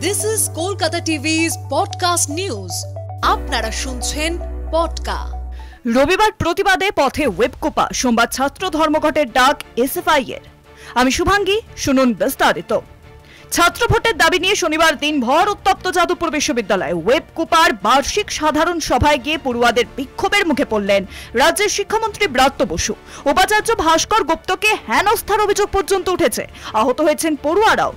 This is Kolkata TV's podcast news. আপনারা শুনছেন পডকা। রবিবার প্রতিবাদে পথে ওয়েবকোপা, সোমবার ছাত্র ধর্মঘটের ডাক এসএফআই এর। আমি শুভাঙ্গী, শুনুন বিস্তারিত। ছাত্র ভোটের দাবি নিয়ে শনিবার দিনভর উত্তপ্ত যাদবপুর বিশ্ববিদ্যালয়ে ওয়েবকোপার বার্ষিক সাধারণ সভায় গিয়ে পড়ুয়াদের বিক্ষোভের মুখে পড়লেন রাজ্যের শিক্ষামন্ত্রী ব্রাত্য বসু। উপাচার্য ভাস্কর গুপ্তকে হেনস্থার অভিযোগ পর্যন্ত উঠেছে। আহত হয়েছেন পড়ুয়ারাও।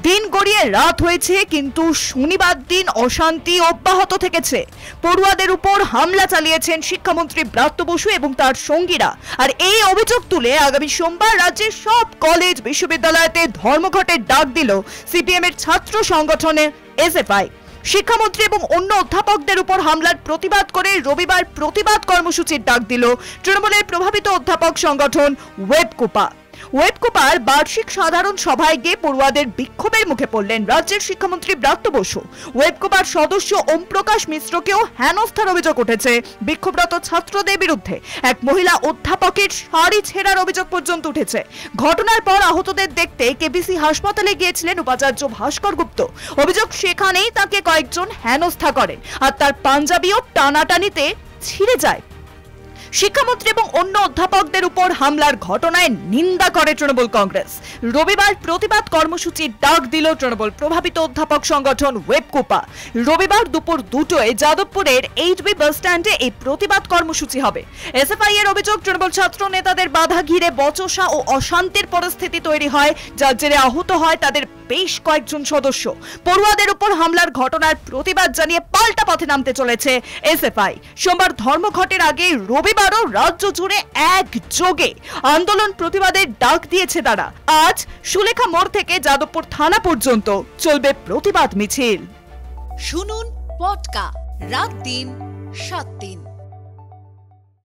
দিন গড়িয়ে রাত হয়েছে, কিন্তু শনিবার দিন অশান্তি অব্যাহত থেকেছে। পড়ুয়াদের উপর হামলা চালিয়েছেন শিক্ষামন্ত্রী ব্রাত্য বসু এবং তার সঙ্গীরা। আর এই অভিযোগ তুলে আগামী সোমবার রাজ্যের সব কলেজ বিশ্ববিদ্যালয়তে ধর্মঘটের ডাক দিল সিপিএম এর ছাত্র সংগঠনের এসএফআই। শিক্ষামন্ত্রী এবং অন্য অধ্যাপকদের উপর হামলার প্রতিবাদ করে রবিবার প্রতিবাদ কর্মসূচির ডাক দিল তৃণমূলের প্রভাবিত অধ্যাপক সংগঠন ওয়েবকোপা। ওয়েবকোপার বার্ষিক সাধারণ সভায় গিয়ে পড়ুয়াদের বিক্ষোভের মুখে পড়লেন রাজ্যের শিক্ষামন্ত্রী ব্রাত্য বসু। ওয়েবকোপার সদস্য ওম প্রকাশ মিশ্রকেও হেনস্থার অভিযোগ উঠেছে বিক্ষোভরত ছাত্রদের বিরুদ্ধে। এক মহিলা অধ্যাপকের শাড়ি ছেঁড়ার অভিযোগ পর্যন্ত উঠেছে। ঘটনার পর আহতদের দেখতে কেবিসি হাসপাতালে গিয়েছিলেন উপাচার্য ভাস্কর গুপ্ত। অভিযোগ, সেখানেই তাকে কয়েকজন হেনস্থা করেন আর তার পাঞ্জাবিও টানাটানিতে ছিঁড়ে যায়। শিক্ষামন্ত্রী এবং অন্য অধ্যাপকদের উপর হামলার ঘটনায় নিন্দা করে তৃণমূল কংগ্রেস। রবিবার প্রতিবাদ কর্মসূচির ডাক দিল তৃণমূল প্রভাবিত অধ্যাপক সংগঠন ওয়েবকোপা। রবিবার দুপুর 2টায় যাদবপুরের 8B বাস স্ট্যান্ডে এই প্রতিবাদ কর্মসূচি হবে। এসএফআই এর অভিযোগ, তৃণমূল ছাত্র নেতাদের বাধা ঘিরে বচসা ও অশান্তির পরিস্থিতি তৈরি হয়, যার জেরে আহত হয় তাদের বেশ কয়েকজন সদস্য। পড়ুয়াদের উপর হামলার ঘটনার প্রতিবাদ জানিয়ে পাল্টা পথে নামতে চলেছে এসএফআই। সোমবার ধর্মঘটের আগে রবিবারও রাজ্য জুড়ে একযোগে আন্দোলন প্রতিবাদের ডাক দিয়েছে তারা। আজ সুলেখা মোড় থেকে যাদবপুর থানা পর্যন্ত চলবে প্রতিবাদ মিছিল। শুনুন পডকা, রাত দিন 7 দিন।